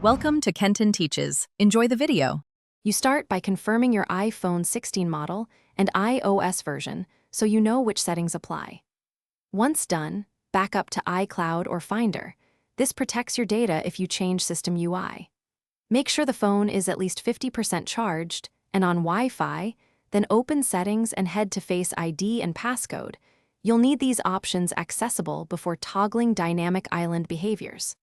Welcome to Kenton Teaches. Enjoy the video. You start by confirming your iPhone 16 model and iOS version so you know which settings apply. Once done, back up to iCloud or Finder. This protects your data if you change system UI. Make sure the phone is at least 50% charged and on Wi-Fi, then open Settings and head to Face ID and Passcode. You'll need these options accessible before toggling dynamic island behaviors.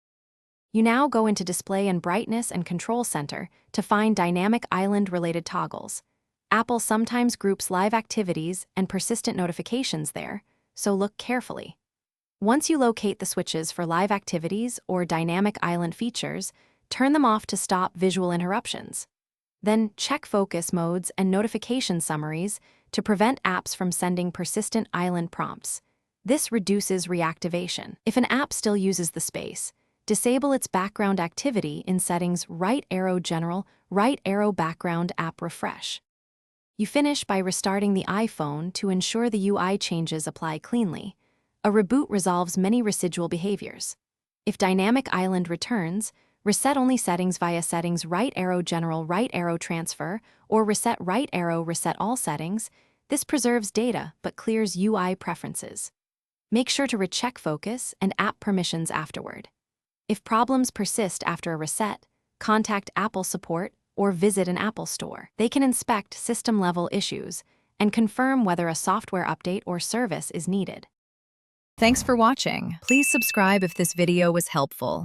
You now go into Display and Brightness and Control Center to find dynamic island-related toggles. Apple sometimes groups live activities and persistent notifications there, so look carefully. Once you locate the switches for live activities or dynamic island features, turn them off to stop visual interruptions. Then check focus modes and notification summaries to prevent apps from sending persistent island prompts. This reduces reactivation. If an app still uses the space, disable its background activity in Settings right arrow General, right arrow Background App Refresh. You finish by restarting the iPhone to ensure the UI changes apply cleanly. A reboot resolves many residual behaviors. If Dynamic Island returns, reset only settings via Settings right arrow General, right arrow Transfer, or reset right arrow Reset all settings. This preserves data but clears UI preferences. Make sure to recheck focus and app permissions afterward. If problems persist after a reset, contact Apple support or visit an Apple store. They can inspect system-level issues and confirm whether a software update or service is needed. Thanks for watching. Please subscribe if this video was helpful.